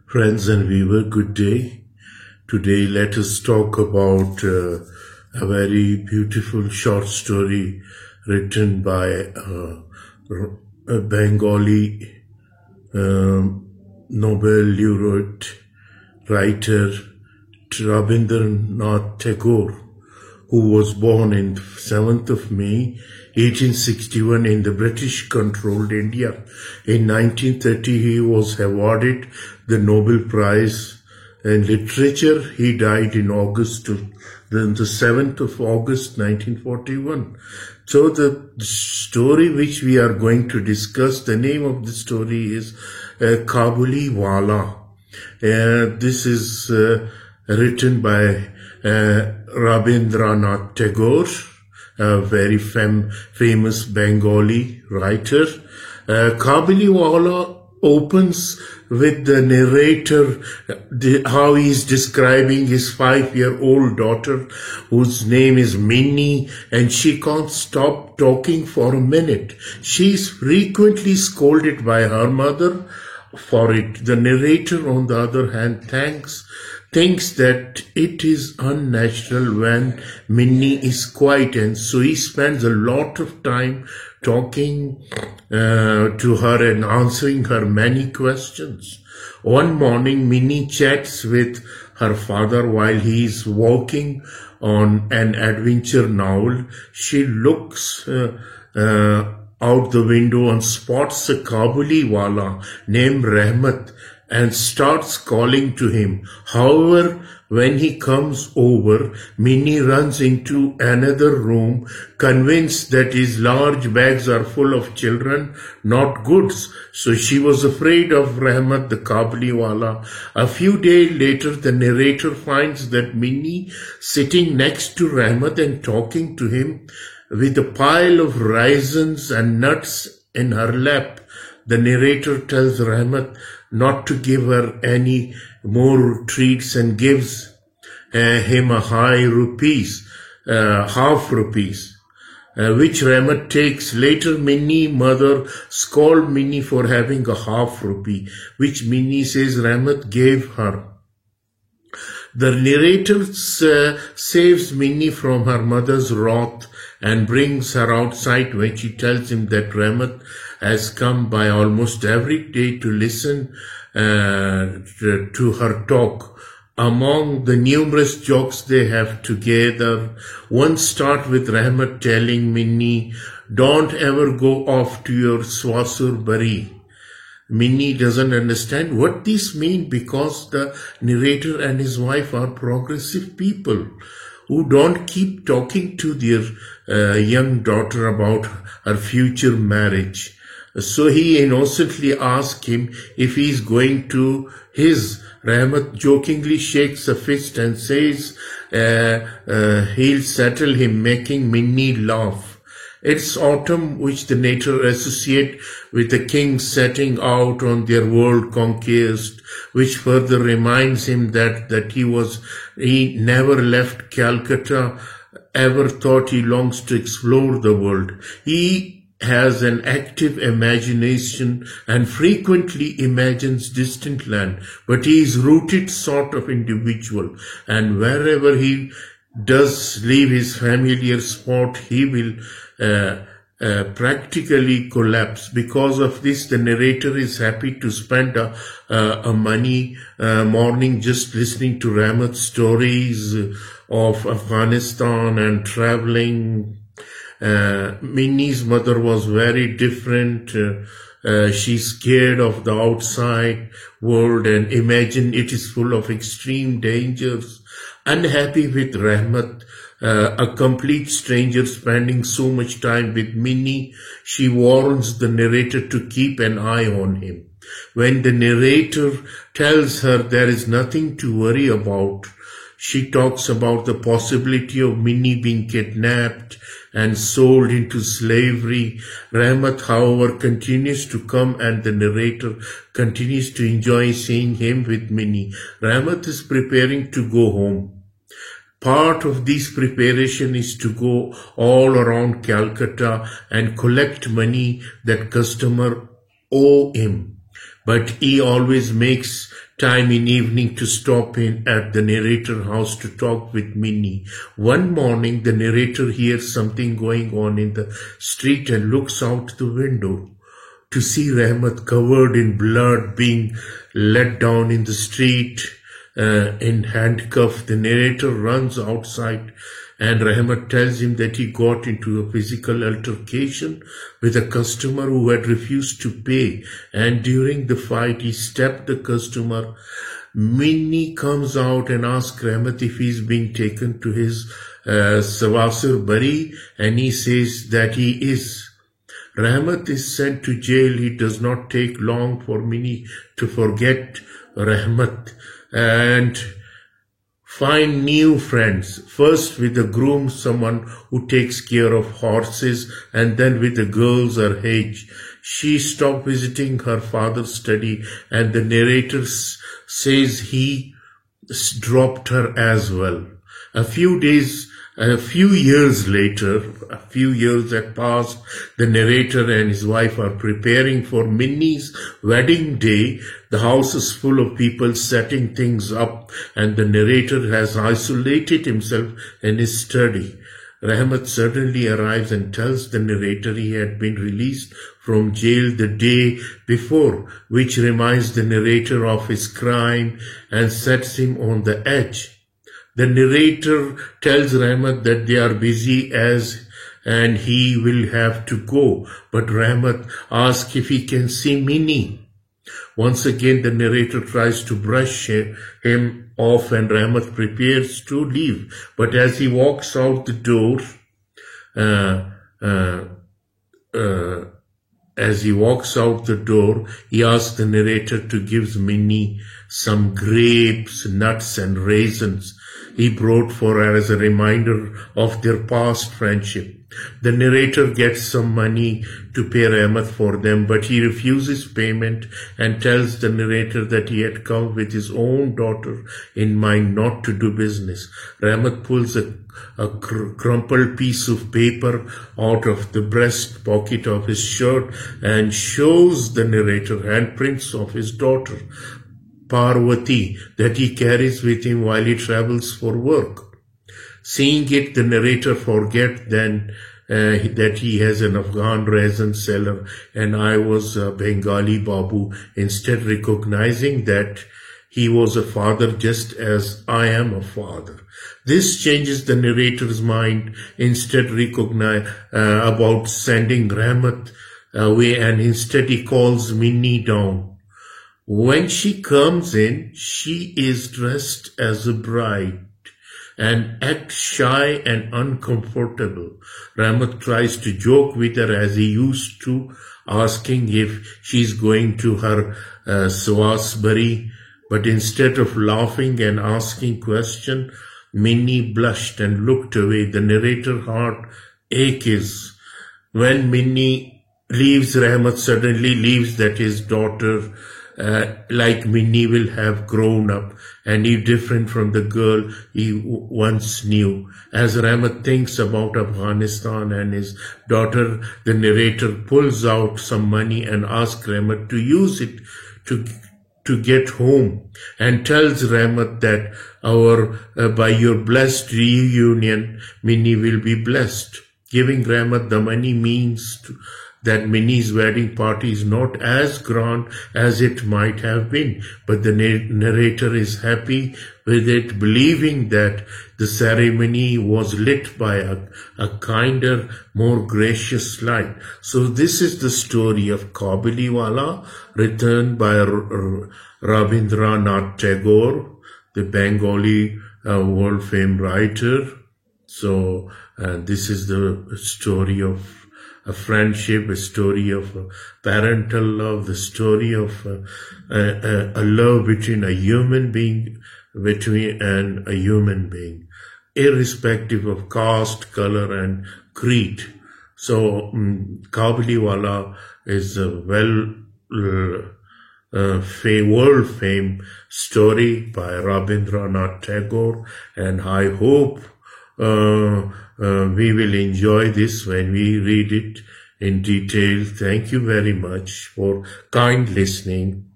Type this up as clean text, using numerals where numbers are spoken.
Friends and viewer, good day. Today let us talk about a very beautiful short story written by a Bengali Nobel laureate writer Rabindranath Tagore, who was born on 7th of May 1861 in the British-controlled India. In 1930, he was awarded the Nobel Prize in Literature. He died in the 7th of August 1941. So the story which we are going to discuss, the name of the story is Kabuliwala. This is written by Rabindranath Tagore, a very famous Bengali writer. Kabuliwala opens with the narrator, how he is describing his 5-year-old daughter, whose name is Minnie, and she can't stop talking for a minute. She is frequently scolded by her mother for it. The narrator, on the other hand, thinks that it is unnatural when Minnie is quiet, and so he spends a lot of time talking to her and answering her many questions. One morning, Minnie chats with her father while he is walking on an adventure novel. She looks out the window and spots a Kabuliwala named Rahmat and starts calling to him. However, when he comes over, Minnie runs into another room, convinced that his large bags are full of children, not goods. So she was afraid of Rahmat the Kabuliwala. A few days later, the narrator finds that Minnie sitting next to Rahmat and talking to him with a pile of raisins and nuts in her lap. The narrator tells Rahmat not to give her any more treats and gives him a half rupees, which Rahmat takes. Later, Minnie mother scolds Minnie for having a half rupee, which Minnie says Rahmat gave her. The narrator saves Minnie from her mother's wrath and brings her outside when she tells him that Rahmat has come by almost every day to listen to her talk. Among the numerous jokes they have together, one starts with Rahmat telling Minnie, "Don't ever go off to your Swasur Bari." Minnie doesn't understand what this means because the narrator and his wife are progressive people who don't keep talking to their young daughter about her future marriage. So he innocently asks him if he is going to his. Rahmat jokingly shakes a fist and says he'll settle him, making Minnie laugh. It's autumn, which the narrator associate with the king setting out on their world conquest, which further reminds him that he never left Calcutta, ever thought he longs to explore the world. He has an active imagination and frequently imagines distant land, but he is rooted sort of individual, and wherever he does leave his familiar spot, he will practically collapse. Because of this, the narrator is happy to spend a morning just listening to Rahmat's stories of Afghanistan and traveling. Minnie's mother was very different. She's scared of the outside world and imagine it is full of extreme dangers. Unhappy with Rahmat, a complete stranger spending so much time with Minnie, she warns the narrator to keep an eye on him. When the narrator tells her there is nothing to worry about, she talks about the possibility of Minnie being kidnapped and sold into slavery. Rahmat, however, continues to come and the narrator continues to enjoy seeing him with Minnie. Rahmat is preparing to go home. Part of this preparation is to go all around Calcutta and collect money that customer owe him. But he always makes time in evening to stop in at the narrator house to talk with Minnie. One morning, the narrator hears something going on in the street and looks out the window to see Rahmat covered in blood being let down in the street in handcuffs. The narrator runs outside and Rahmat tells him that he got into a physical altercation with a customer who had refused to pay, and during the fight he stabbed the customer. Minnie comes out and asks Rahmat if he's being taken to his Sawasir Bari, and he says that he is. Rahmat is sent to jail. He does not take long for Minnie to forget Rahmat and find new friends, first with the groom, someone who takes care of horses, and then with the girls her age. She stopped visiting her father's study, and the narrator says he dropped her as well. A few years later, a few years had passed, the narrator and his wife are preparing for Minnie's wedding day. The house is full of people setting things up, and the narrator has isolated himself in his study. Rahmat suddenly arrives and tells the narrator he had been released from jail the day before, which reminds the narrator of his crime and sets him on the edge. The narrator tells Rahmat that they are busy and he will have to go, but Rahmat asks if he can see Minnie. Once again, the narrator tries to brush him off and Rahmat prepares to leave, but as he walks out the door, he asks the narrator to give Minnie some grapes, nuts and raisins he brought for her as a reminder of their past friendship. The narrator gets some money to pay Rahmat for them, but he refuses payment and tells the narrator that he had come with his own daughter in mind not to do business. Rahmat pulls a crumpled piece of paper out of the breast pocket of his shirt and shows the narrator handprints of his daughter, Parvati, that he carries with him while he travels for work. Seeing it, the narrator forgets then that he has an Afghan resin seller and I was a Bengali Babu, instead recognizing that he was a father just as I am a father. This changes the narrator's mind, instead about sending Rahmat away, and instead he calls Minnie down. When she comes in, she is dressed as a bride and acts shy and uncomfortable. Rahmat tries to joke with her as he used to, asking if she's going to her Sawasbari, but instead of laughing and asking question, Minnie blushed and looked away. The narrator's heart aches. When Minnie leaves, Rahmat suddenly leaves that his daughter like Minnie will have grown up and is different from the girl he once knew. As Rahmat thinks about Afghanistan and his daughter, the narrator pulls out some money and asks Rahmat to use it to get home, and tells Rahmat that by your blessed reunion, Minnie will be blessed. Giving Rahmat the money means that Minnie's wedding party is not as grand as it might have been, but the narrator is happy with it, believing that the ceremony was lit by a kinder, more gracious light. So this is the story of Kabuliwala, written by Rabindranath Tagore, the Bengali world-famed writer. So this is the story of a friendship, a story of parental love, the story of a love between a human being and a human being, irrespective of caste, color, and creed. So Kabuliwala is a world-famed story by Rabindranath Tagore, and I hope we will enjoy this when we read it in detail. Thank you very much for kind listening.